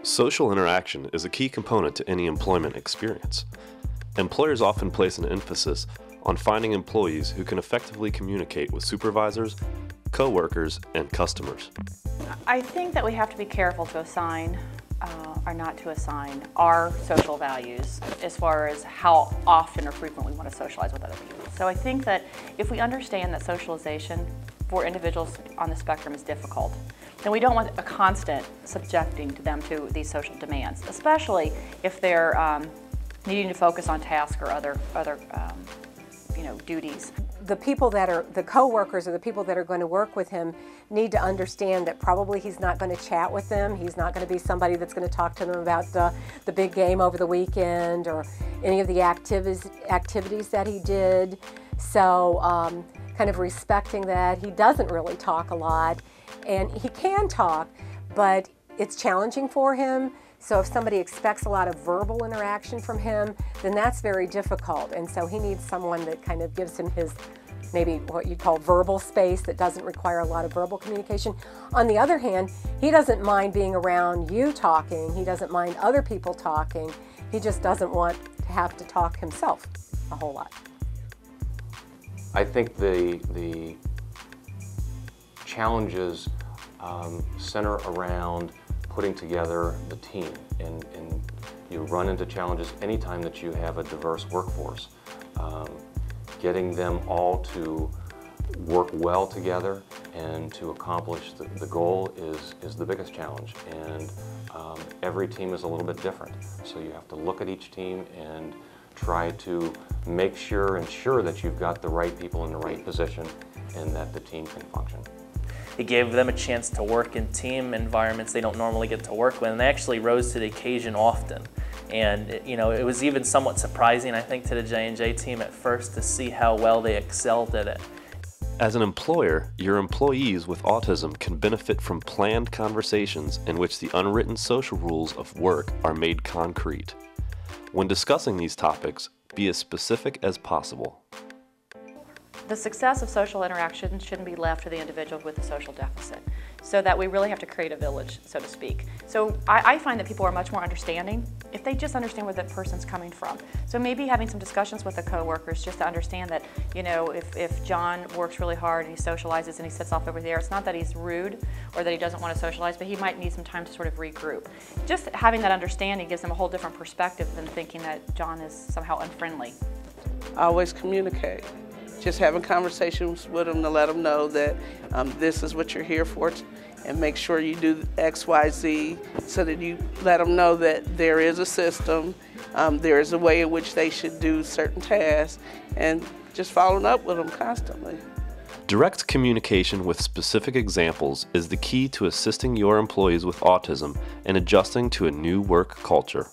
Social interaction is a key component to any employment experience. Employers often place an emphasis on finding employees who can effectively communicate with supervisors, co-workers, and customers. I think that we have to be careful to assign or not to assign our social values as far as how often or frequently we want to socialize with other people. So I think that if we understand that socialization for individuals on the spectrum is difficult, then we don't want a constant subjecting to them to these social demands, especially if they're needing to focus on tasks or other duties. The people that are the co-workers or the people that are going to work with him need to understand that probably he's not going to chat with them. He's not going to be somebody that's going to talk to them about the big game over the weekend or any of the activities that he did. So kind of respecting that. He doesn't really talk a lot, and he can talk, but it's challenging for him. So if somebody expects a lot of verbal interaction from him, then that's very difficult. And so he needs someone that kind of gives him his, maybe what you'd call verbal space, that doesn't require a lot of verbal communication. On the other hand, he doesn't mind being around you talking. He doesn't mind other people talking. He just doesn't want to have to talk himself a whole lot. I think the challenges center around putting together the team, and you run into challenges anytime that you have a diverse workforce. Getting them all to work well together and to accomplish the goal is the biggest challenge, and every team is a little bit different. So you have to look at each team and try to ensure that you've got the right people in the right position and that the team can function. It gave them a chance to work in team environments they don't normally get to work with, and they actually rose to the occasion often. And it was even somewhat surprising, I think, to the J&J team at first to see how well they excelled at it. As an employer, your employees with autism can benefit from planned conversations in which the unwritten social rules of work are made concrete. When discussing these topics, be as specific as possible. The success of social interaction shouldn't be left to the individual with a social deficit, so that we really have to create a village, so to speak. So I find that people are much more understanding if they just understand where that person's coming from. So maybe having some discussions with the co-workers just to understand that, if John works really hard and he socializes and he sits off over there, it's not that he's rude or that he doesn't want to socialize, but he might need some time to sort of regroup. Just having that understanding gives them a whole different perspective than thinking that John is somehow unfriendly. Always communicate. Just having conversations with them to let them know that this is what you're here for, and make sure you do X, Y, Z, so that you let them know that there is a system, there is a way in which they should do certain tasks, and just following up with them constantly. Direct communication with specific examples is the key to assisting your employees with autism and adjusting to a new work culture.